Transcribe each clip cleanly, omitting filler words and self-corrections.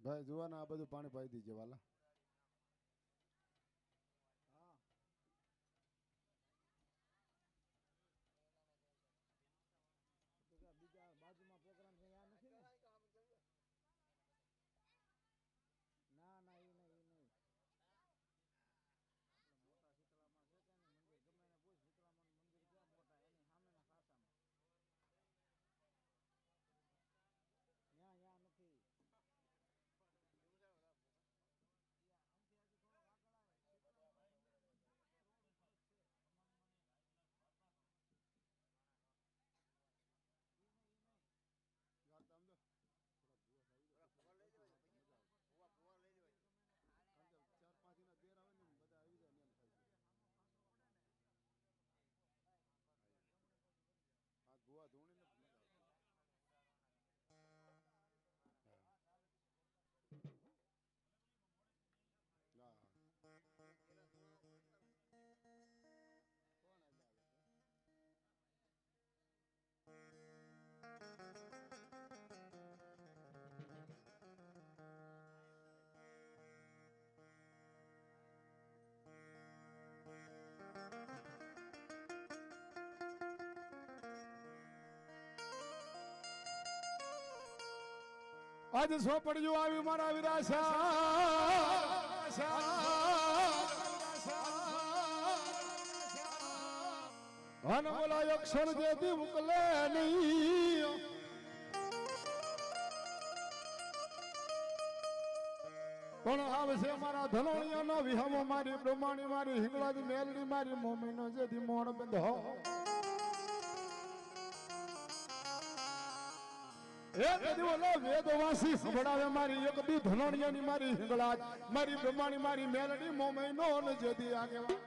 ભાઈ જોવાના આ બધું પાણી પાઈ દીજે વાલા. હા બીજા બાજુમાં પ્રોગ્રામ છે આ નથી ને? ના ના એ નહીં મોટા શીતળામાં છે કે મંદિર ગમે એને પૂછ શીતળામાં મંદિર ક્યાં મોટા એની સામેના ખાસામાં ત્યાં નથી. ચાર પાંચ ના બેર આવે ને બધા આવી જાય ને એમ થાય. આ ગોવા ધોણી ને મજા કોણ આવે? આજ સોપડિયું આવી મારા વિરાશા હન બોલાય અક્ષર જેથી ઉકલે નહીં. પણ આવશે મારા ધનોણિયાનો વિહમો મારી બ્રહ્માણી મારી હિંગળાજી મેલડી મારી મોમીનો જેથી મોણ બંધો વેદવાસી સંભળાવે મારી એક દી ધનોણિયાની મારી હિંગળાજ મારી બ્રહ્માણી મારી મેલડી મોમીનો જેથી આગેવાન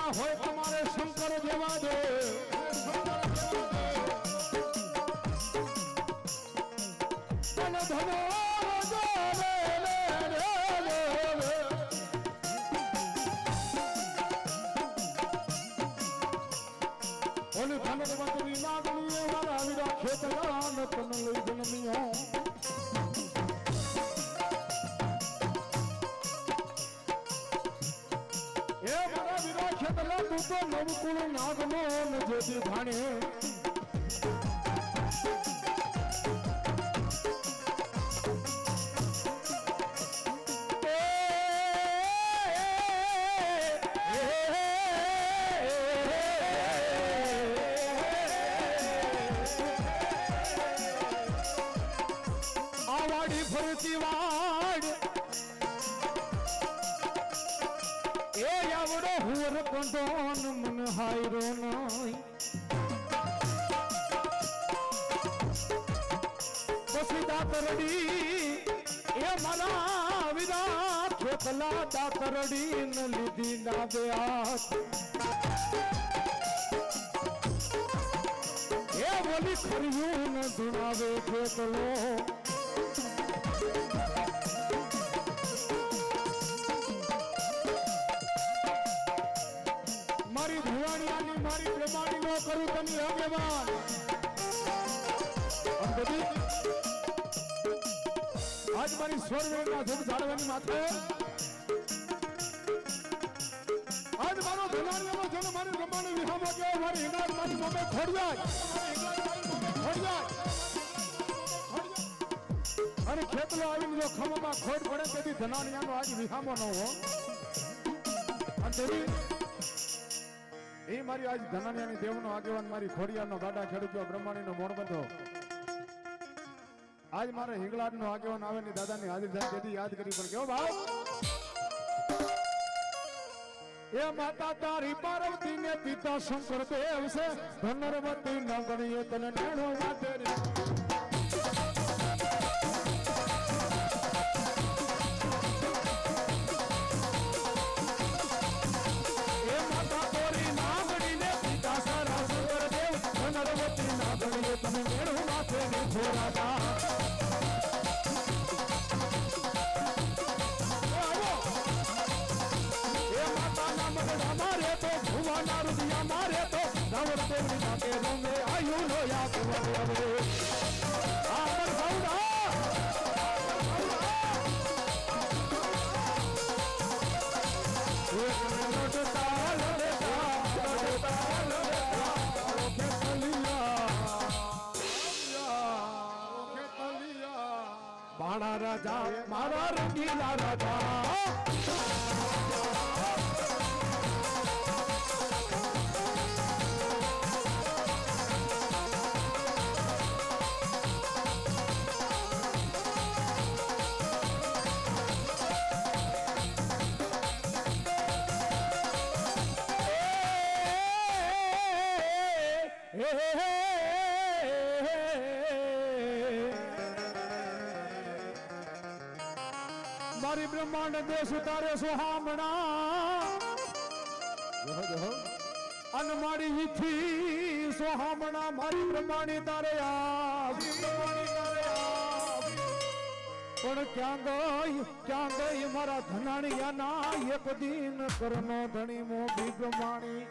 હોય તમારે શંકર જેવા દે ઓલી ધનવંતની નાગણી વાળા વિરા ખેતલા નતન લઈ જન્મ્યો તું તો નવકુળ નાગનો જેથી ભાણે આવાડી ફરતી વાડ એ આવડો હુર કંદોન મન હાયરો નહીં પછી દાતરડી એ મારા વિરા ખેતલા દાતરડી ન લીધી ના બે હાથ એ બોલી ખર્યું ન ધુણાવે ખેતલો મારી ભુવાણીયાની મારી પ્રમાણી નો કરું તમે આગેવાન આજ મારી સ્વરવેણના ધૂપ જાળવાની માથે આજ મારો ધનાણીયાનો જન્મ મારી પ્રમાણી વિહામો ગયો મારી હિંગળાજ મારી મમે ખોડિયાજ અને ખેતલો આવીને જો ખમમાં ખોટ પડે તેથી ધનાણીયાનો આજ વિહામો ન હો અને એ મારી આજ ધનાનિયાની દેવનો આગેવાન મારી ખોડિયાનો ગાડા ખેડૂતો બ્રહ્માણીનો મોણબંધો આજ મારે હિંગળાજનો આગેવાન આવે ને દાદાની હાજર થાય તેથી યાદ કરી પણ કેવો ભાવ એ માતા તારી પાર્વતી ને પિતા શંકર દેવ છે ધનરવતી ન ગણીએ તને નેણો વાતે હો રાજા એ માતાના મગડા મારે તો ભુવાના રુદિયા મારે તો રાવણ દેવની માટે રમે આયુ નો યા ભુવા હવે આમર સૌડા એક મિનિટ તાલ લેતા ઓકે તલિયા બાણા રાજા મારા રંગીલા રાજા મારી બ્રહ્માંડ દેશ તારે સોહામણા અન મારી ઈથી સોહામણા મારી બ્રહ્માણી તારે પણ ક્યાં ગઈ મારા ધનાણિયાના એક દિન કરનો ધણી મોભી બ્રહ્માણી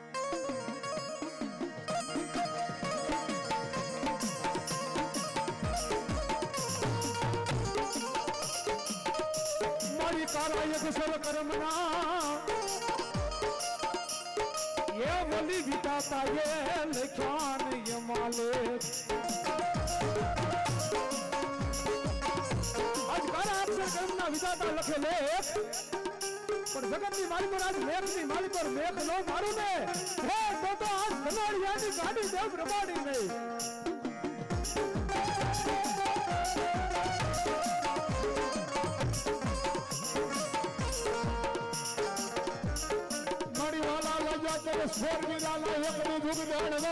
કારાયક સર કર્મના એ બોલી વિતાતા એ લખ્યાન યમાલે આજ કારા અક્ષર કર્મના વિધાતા લખે લેખ પણ જગતની મારી પર આજ મેઘની મારી પર મેઘ નો મારું ને હે તો આજ ધનાળિયાની ગાડી દેવ પ્રમાણી નહીં સ્વર વિરાલા એકની ભૂગ જાણવા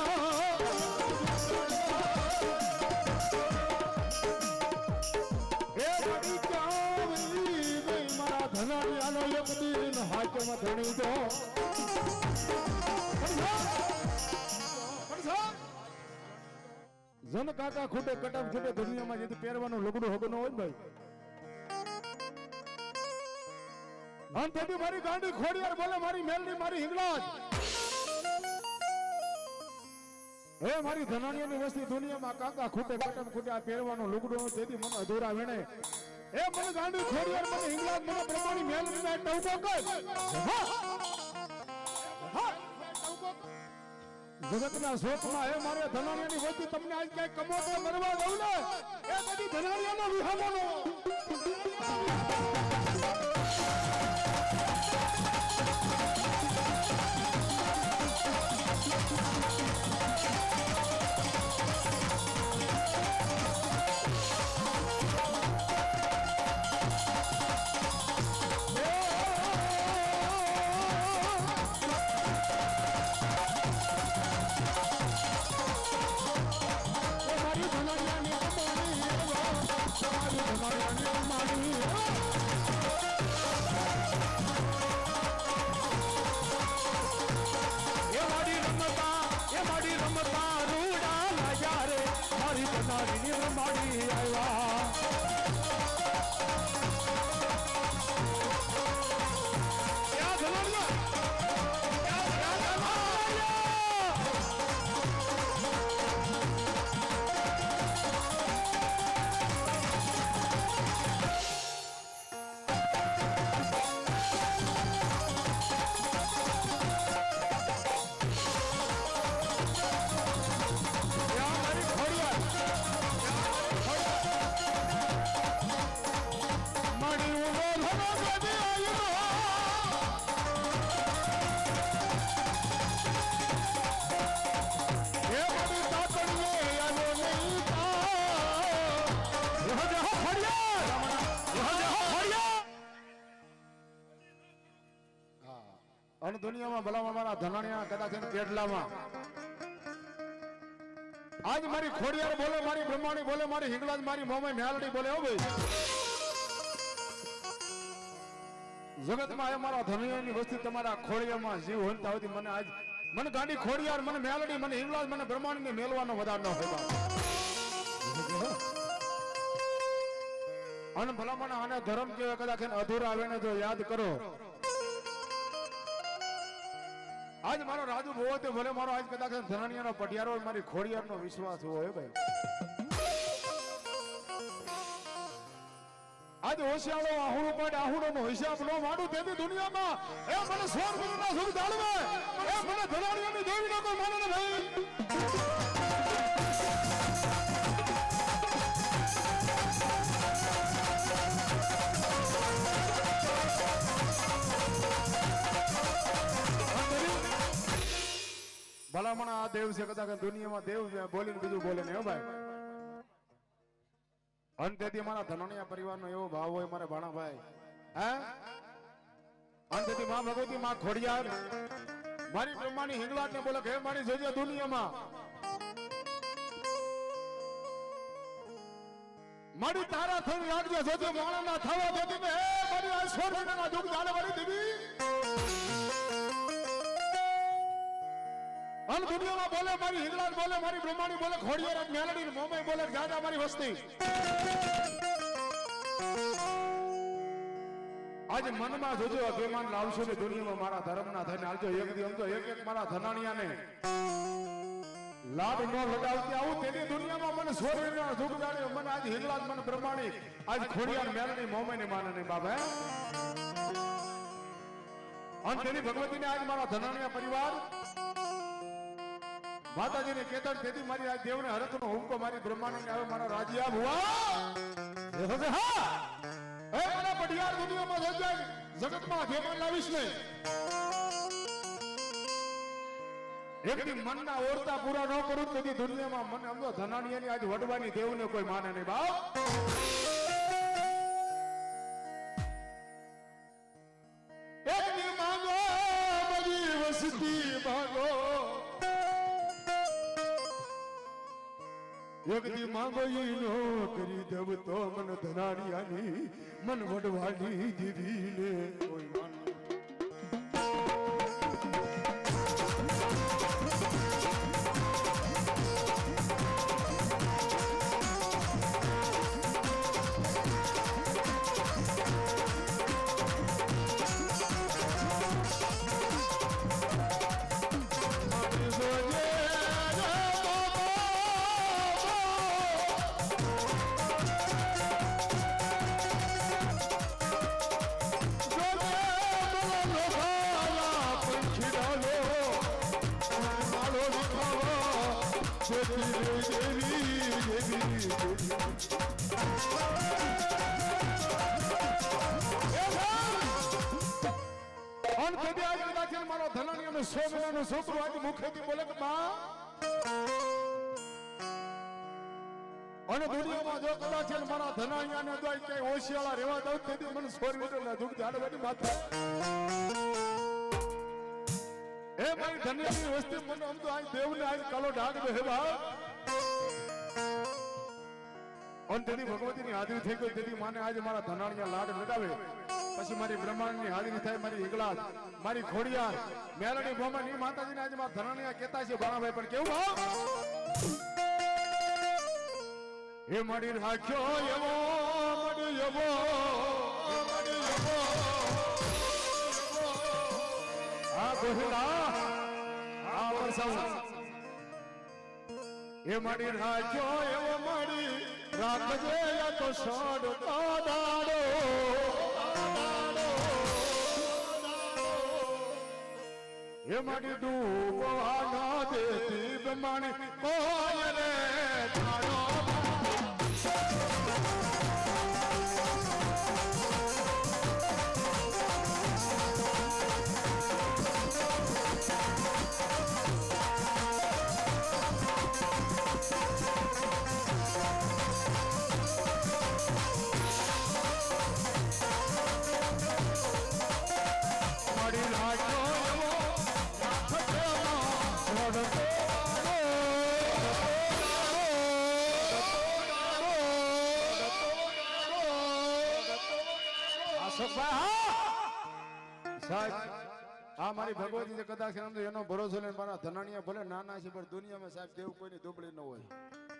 એ બડી ચાવરી ગઈ મારા ધનાળિયાનો એક દિન હાથમાં ધણી દો જન કાકા ખૂટે કટમ ખૂટે દુનિયામાં જે પહેરવાનું લુગડું હગનું હોય ભાઈ અંતથી મારી ગાંડી ખોડિયાર બોલે મારી મેલડી મારી હિંગલાજ હે મારી ધનાણિયાની વસ્તી દુનિયામાં કાકા ખૂટે કટમ ખૂટે આ પહેરવાનું લુગડું તેથી મને અધૂરા વેણે એ મને ગાંડી ખોડિયાર મને હિંગલાજ મને પ્રમાણી મેલડીને ટવકો કર જગતના શોકમાં હે મારે ધનાણિયાની વસ્તી તમને આજ ક્યાંય કમોતો મરવા દઉં ને એ બધી ધનાણિયાનો વિહામોનો અને દુનિયામાં ભલામાં મારા ધનાણિયા કદાચ કેડલામાં આજ મારી ખોડિયાર બોલે મારી બ્રહ્માણી બોલે મારી હિંગલાજ મારી મોમાઈ મેલડી બોલે હો ભાઈ જગતમાં એ મારા ધનાણિયાની વસ્તી તમારા ખોડિયામાં જીવ હોનતા હોતી મને આજ મને ગાંડી ખોડિયાર મને મેલડી મને હિંગલાજ મને બ્રહ્માણી ને મેલવાનો વધાર ન હોય અને ભલામણ આને ધર્મ કેવા કદાચ એને અધૂરા આવે ને જો યાદ કરો. આજ મારો રાજુ ભોવો તે ભલે મારો આજ કદાચ ધનાણીયાનો પટિયારો હોય, મારી ખોડિયારનો વિશ્વાસ હોય ભાઈ. આજ હોશિયાળો આહુડું પાડે આહુડોનો હિસાબ ન માડું તેથી દુનિયામાં એ મને સ્વર્ગ ના સુખ જાળવે, એ મને ધનાણીયાની દેવીનો કોઈ માને ને ભાઈ. ભલામણ આ દેવ છે કદાચ દુનિયામાં દેવ બોલીને બીજું બોલે ને હો ભાઈ. અને તેથી મારા ધનોનિયા પરિવારનો એવો ભાવ હોય મારે ભાણાભાઈ હે. અને તેથી માં ભગવતી માં ખોડિયાર મારી બ્રહ્માની હિંગલાટ ને બોલે હે મારી જોજે દુનિયામાં મારી તારા થઈ રાખજે જોજે માણાના થવા દેતી ને હે મારી આ સ્વર્ગના દુઃખ જાણે મારી દેવી. અને દુનિયામાં બોલે મારી હિંગલાટ બોલે મારી બ્રહ્માની બોલે ખોડિયાર મેલડી મોમે બોલે જાજા મારી વસ્તી. આજે મનમાં જોજો અભિમાન લાવશો ને દુનિયામાં મારા ધર્મના થઈને આવજો. એક દી સમજો એક એક મારા ધનાણિયાને લાભ ન લગાવતી આવું તેની દુનિયામાં મને સોરેના દુઃખ જાણ્યો. મને આજ હિંગલાજ મને બ્રહ્માણી આજ ખોડિયાર મેલડી મોમે ને માને ને બાબા. અને તેની ભગવતીને આજ મારા ધનાણિયા પરિવાર માતાજીને કેતન તેથી મારી આ દેવને હરતનો હુમકો મારી બ્રહ્માણીને આવે મારા રાજ્યા ભુવા હા એ મારા પઢિયાર દુનિયામાં સર્જાય જગતમાં અભિમાન લાવીશ ને એકદી મનના ઓરતા પૂરા ન કરું તેથી દુનિયામાં મને સમજો ધનાણીયાની આજ વડવાની દેવને કોઈ માને નહીં બાપ. એકદી માંગો બધી વસતી માંગો એકદી માંગો ઈ નો કરી દવ તો મન ધનાડિયાની મન વડવાડી દેવીને કોઈ માન. મારો ધનાણીયાનો 100 મહિનાનો છોકરો આજે મુખેથી બોલે કે માં અને દુનિયામાં જો કદાચ મારા ધનાણીયાને જો ક્યાંય હોશિયાળા રહેવા દઉં તેથી મને 100 મીટરના દુઃખ જાડવાની માથા એ મારી ધન્યની વસ્તી મને આમ તો આ દેવને આજ કાલો ડાગ દે હે બા. અને તેની ભગવતીની હાજરી થઈ ગઈ તેથી માને આજે મારા ધનાણીયા લાડ લગાવે પછી મારી બ્રહ્માંડની હાજરી થાય મારી હિંગલાજ મારી ખોડિયાર મેલડી ભોમન ની માતાજીને આજે મારા ધનાણીયા કહેતા છે ભાણાભાઈ પણ કેવું ભાવ એ મળી રાખ્યો એવો મળી એવો આ ગોહિલા આ વરસાવ એ મળી રાખ્યો એવો મળી રાખજે તો સોડ દાડો એ મારી ડૂબવા ના દેતી બ્રહ્માણી કોઈ રે તારો આ મારી ભગવતી જે કદાચ એનો ભરોસો લઈને મારા ધનાણીયા ભલે નાના છે પણ દુનિયામાં સાહેબ દેવ કોઈની દુબળી ન હોય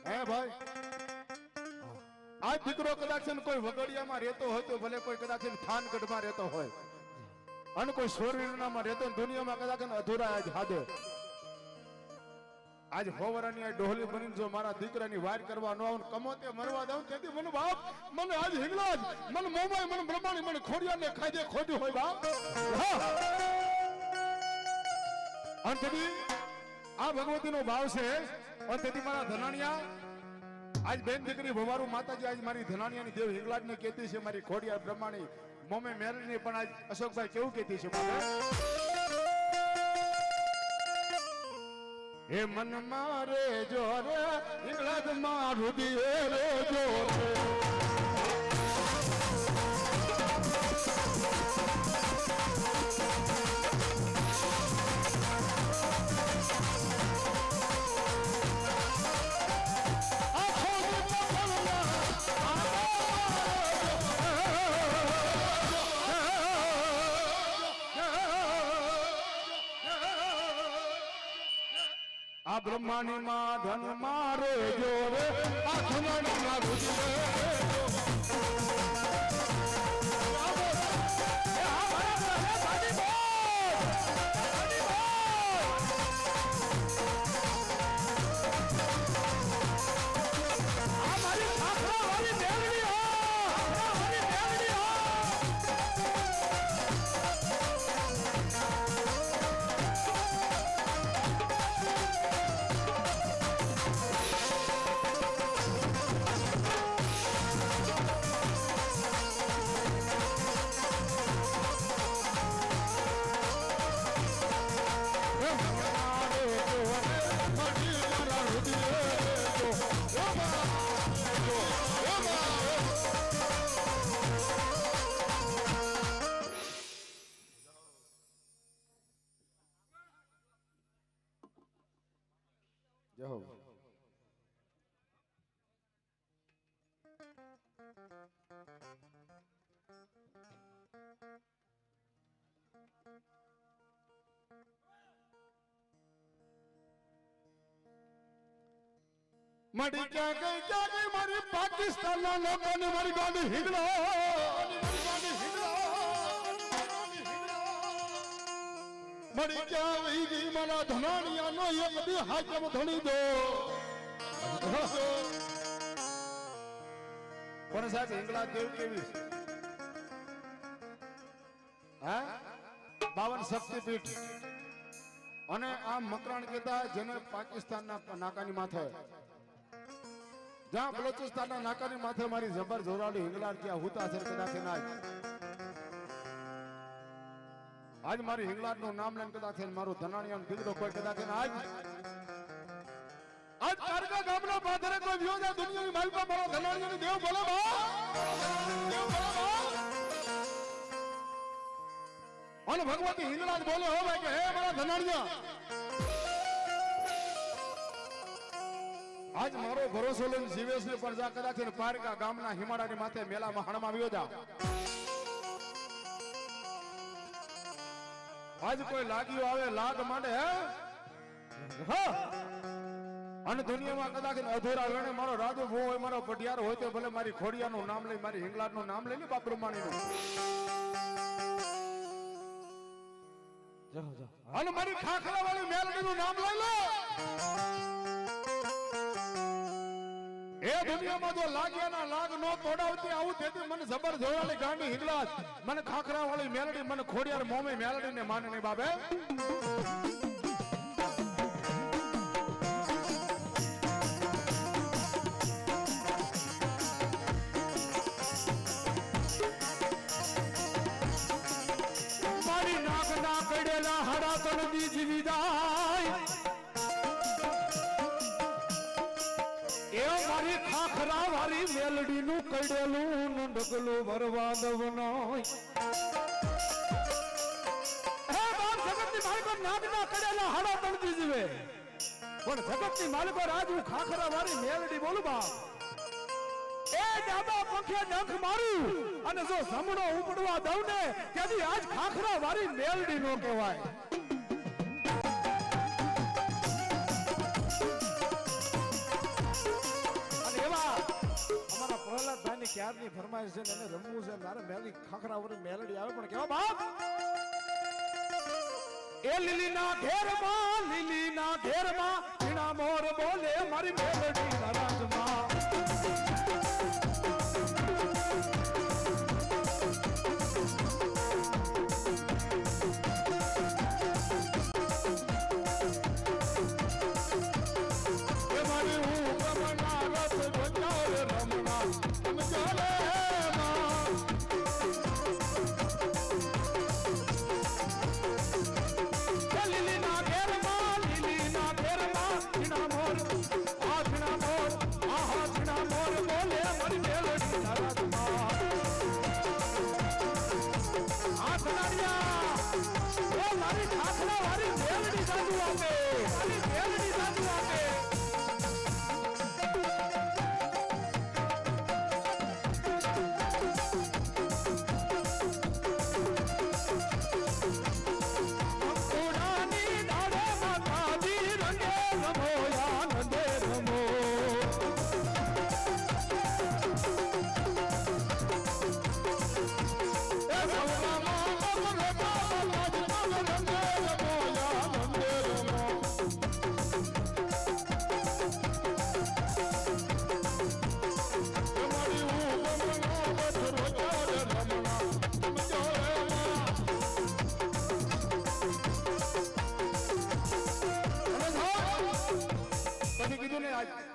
હે ભાઈ. આ દીકરો કદાચ છે ને કોઈ વગડિયામાં રહેતો હોય તો ભલે કોઈ કદાચ છે ને થાનગઢમાં રહેતો હોય અને કોઈ સોરવીરનામાં રહેતો ને દુનિયામાં કદાચ છે ને અધૂરા આજ હાદે આજ હોવરાની આ ડોહલી બનીને જો મારા દીકરાની વાર કરવા ન આવું કમોતે મરવા દઉં તેથી મને બાપ મને આજ હિંગળાજ મને મોમાય મને બ્રહ્માણી મને ખોડિયાને ખાઈ દે ખોટ્યું હોય બાપ અને તેથી આ ભગવતીનો ભાવ છે અને તેથી મારા ધનાણિયા આજ બેન દીકરી ભવારું માતાજી આજ મારી ધનાણિયાની દેવ હિંગળાજને કહેતી છે મારી ખોડિયાર બ્રહ્માણી મોમે મેલની પણ આજ અશોકભાઈ કેવું કહેતી છે હે મન મારે જો રે હિંગળાજ મારું દિયે રે જો આ બ્રહ્માની માં ધન મારે જો રે આ ધનાની માં રુદિરે જહો મડી ક્યાં ગઈ મારી પાકિસ્તાનના લોકોને મારી ગાડી હિંગળો મડી ક્યાં વહી ગઈ મારા ધનાણિયાનો એક દી હાકમ ધણી દો પણ સાહેબ હિંગળા દેવ કેવી હા 52 શક્તિપીઠ અને આ મકરાણ કહેતા જેને પાકિસ્તાનના નાકાની માથે જ્યાં બલોચિસ્તાનના નાકાની માથે મારી જબર જોરાડી હિંગલાર ત્યાં હુતા છે કદાચ ના આજ મારી હિંગલાર નું નામ લઈને કદાચ મારું ધનાણિયાનો દીકરો કોઈ કદાચ આજ કારકા ગામના પાદરે કોઈ વિયો જાય દુનિયાની માલપા મારો ધનાણિયાનો દેવ બોલે બા દેવ બોલે બા અને ભગવતી હિંગલાજ બોલે હો ભાઈ કે હે મારા ધનાણિયા આજ મારો ભરોસો લઈને જીવેશ ને પણ જા કદાચ પારકા ગામના હિમાડાની માથે મેલામાં હણમાં આવ્યો જા આજ કોઈ લાગ્યું આવે લાગ માંડે હે અને દુનિયામાં કદાચ અધૂરા વેણે મારો રાજુ ભો હોય મારો પટિયાર હોય તો ભલે મારી ખોડિયાનું નામ લઈ મારી હિંગલાજનું નામ લઈ લે બાપ બ્રહ્માણીનું અને મારી ખાખરા વાળી મેલડીનું નામ લઈ લે એ દુનિયામાં જો લાગ્યા ના લાગ નો તોડાવતી આવું તેથી મને જબર જોડાલી ગાંડી હિંગલાજ મને ખાખરા વાળી મેલડી મને ખોડિયાર મોમે મેલડી ને માને નહીં બાબે મારી નાક ના કડેલા હડા તન બીજ વિદાય મારી ખાખરા વાળી મેલડી નું કડેલું નંદકલું ભરવા દવનાય હે બાપ જગતની માલિકો નાગના કડેલા હાડા તણતી જીવે પણ જગતની માલિકો રાજ હું ખાખરા વાળી મેલડી બોલું બાપ એ ડાબા પંખે નખ મારું અને જો જમણો ઉપડવા દઉં ને ત્યાંથી આજ ખાખરા વાળી મેલડી નો કહેવાય બાપની ક્યારની ફરમાઈશ છે ને એને રમવું છે મારે મેલી ખાખરા વળી મેલડી આવે પણ કેવો બાપ એ લીલીના ઘેરમાં ઝીણા મોર બોલે મારી મેલડી ના રાજમાં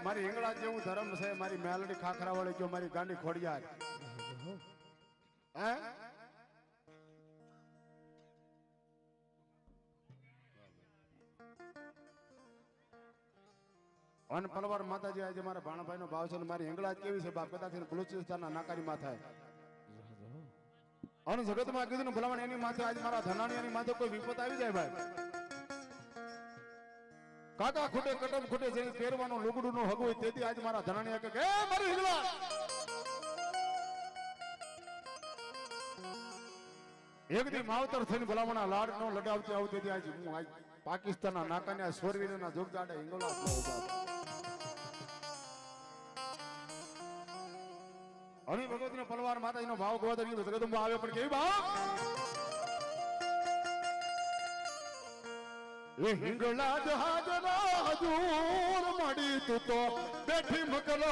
મારી હિંગળા જેવું ધર્મ છે મારી મેલડી ખાખરા વાળી જો મારી ગાંડી ખોડિયાર હે અન પલવાર માતાજી આજે મારા ભાણભાઈ નો ભાવ છે મારી હિંગળા કેવી છે બાપ કદાચ બલુચિસ્તાન ના નાકારી માં થાય અને જગતમાં કીધું ને ભલામણ એની માથે આજે મારા ધનાણીયાની માથે કોઈ વિપત આવી જાય ભાઈ કાકા ખૂટે કટમ ખૂટે જેની પહેરવાનું લુગડું નું હગું તેથી આજે મારા ધનાણીયા કે મારી હિંગળા એક દી માવતર થઈને ભલામણા લાડ નો લડાવતી આવું તેથી આજે હું આજ પાકિસ્તાનના નાકાને સોરવીરના જોગદાડે હિંગળા ઉભા હણી ભગવતીનો પલવાર માતાજીનો ભાવ ગોવા તરીકે જગદંબા આવે પણ કેવી ભાવ એ હિંગળા જહાજના હજૂર મળી તું તો બેઠી મકલો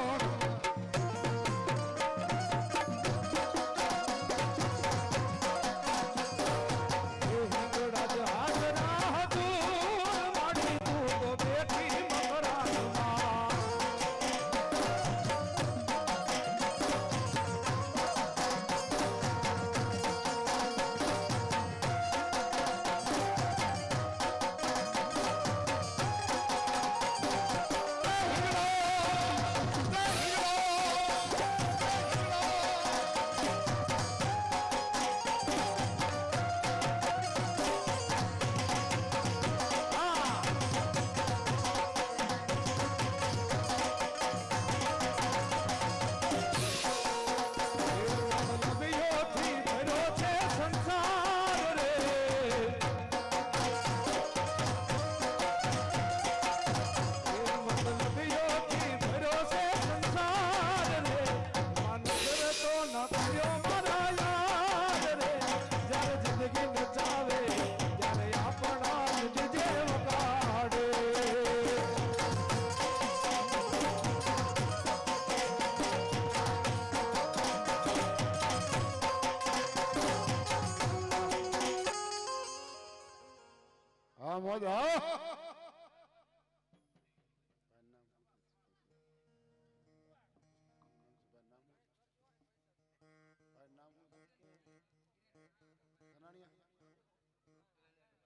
મોજ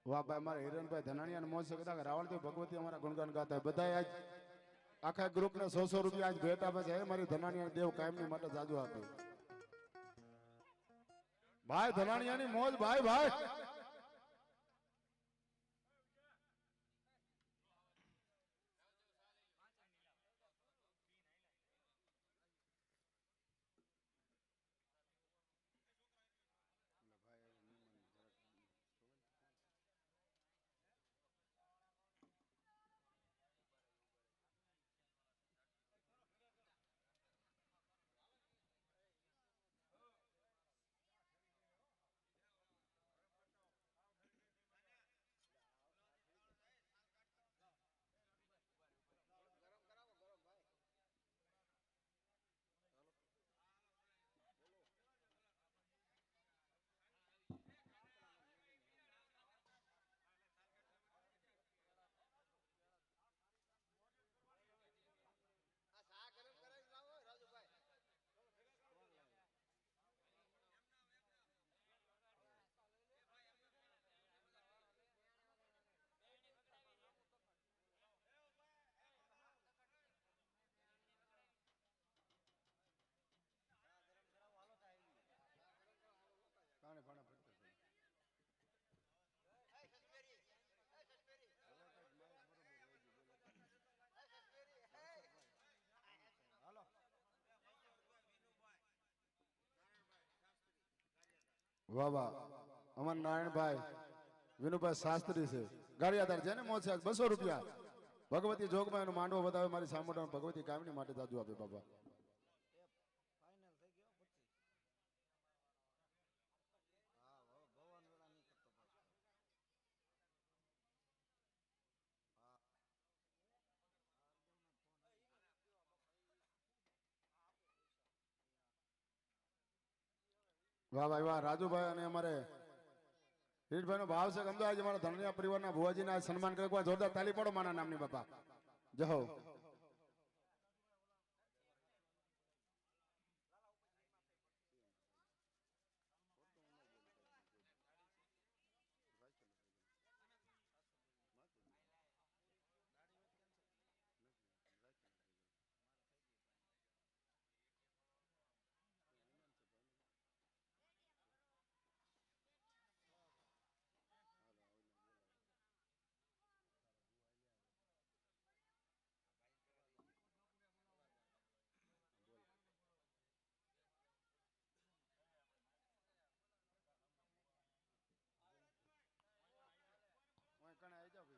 વાહ ભાઈ મારા હિરણભાઈ ધનાણીયા મોજ છે કદાચ રાવણદેવ ભગવતી અમારા ગુણગાન ગાતા હોય બધા આજ આખા ગ્રુપ ને 100 રૂપિયા આજ ભેટ આપે છે મારી ધનાણીયા દેવ કાયમની માટે જાજુ આપે ભાઈ ધનાણીયાની મોજ ભાઈ ભાઈ વાહ વાહ અમર નારાયણભાઈ વિનુભાઈ શાસ્ત્રી છે ગાડિયાદાર છે ને મોજ છે 200 રૂપિયા ભગવતી જોગમાં એનો માંડવો વધાવે મારી સામોટા ભગવતી કામની માટે જાજુ આપે બાબા ફાઇનલ થઈ ગયો 25. હા હવે ભગવાન વેળા નહીં કરતો પાછો. હા અર્જુનનો ફોન આવી ગયો. વાહ ભાઈ વાહ રાજુભાઈ અને અમારે રીટભાઈ નો ભાવ છે ગમતો આજે મારા ધનરિયા પરિવારના ભુવાજીને આજ સન્માન કર્યું એકવાર જોરદાર તાલી પાડો માના નામની બાપા જય હો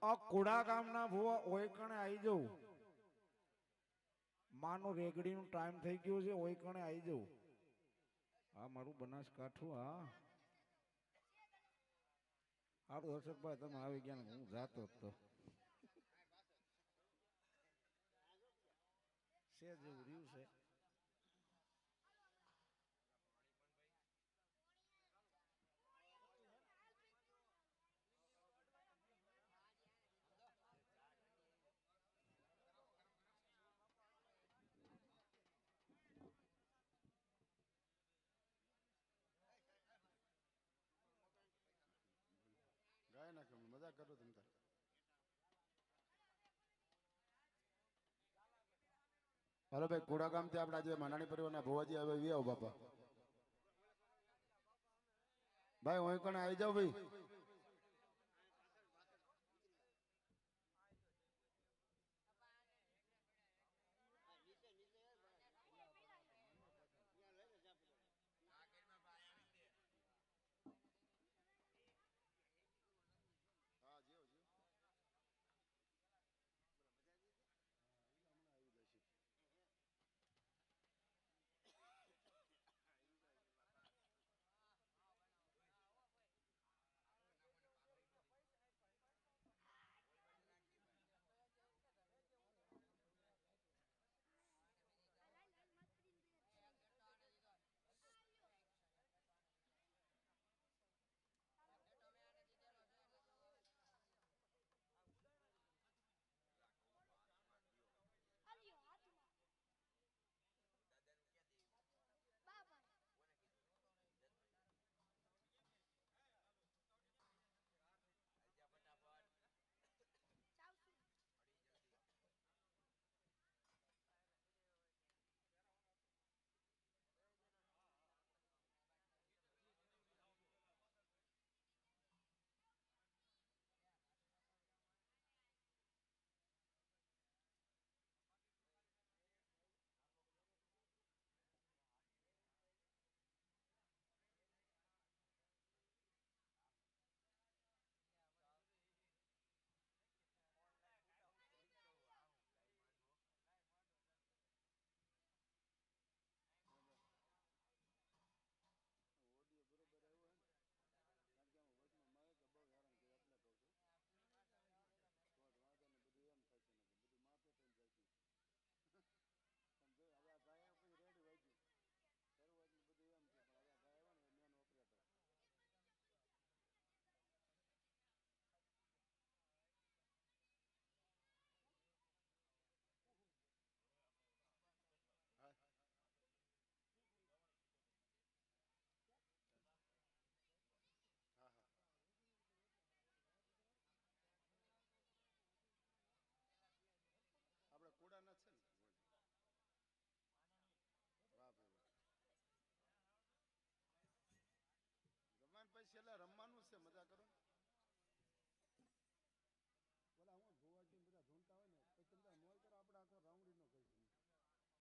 આ કુડા ગામના ભુવા ઓયકણે આવી જવું માનો રેગડીનો ટાઈમ થઈ ગયો છે ઓયકણે આવી જવું આ મારું બનાસકાંઠું હા સારું હર્ષદભાઈ તમે આવી ગયા ને હું જાતો જ તો છે જેવું રહ્યું છે ગાય નાખે મજાક કરો તમે તાર હાલો ભાઈ કુડા ગામ થી આપડા જે માનાણી પરિવારના ભુવાજી આવે વી આવો બાપા ભાઈ હું કણે આવી જાવ ભાઈ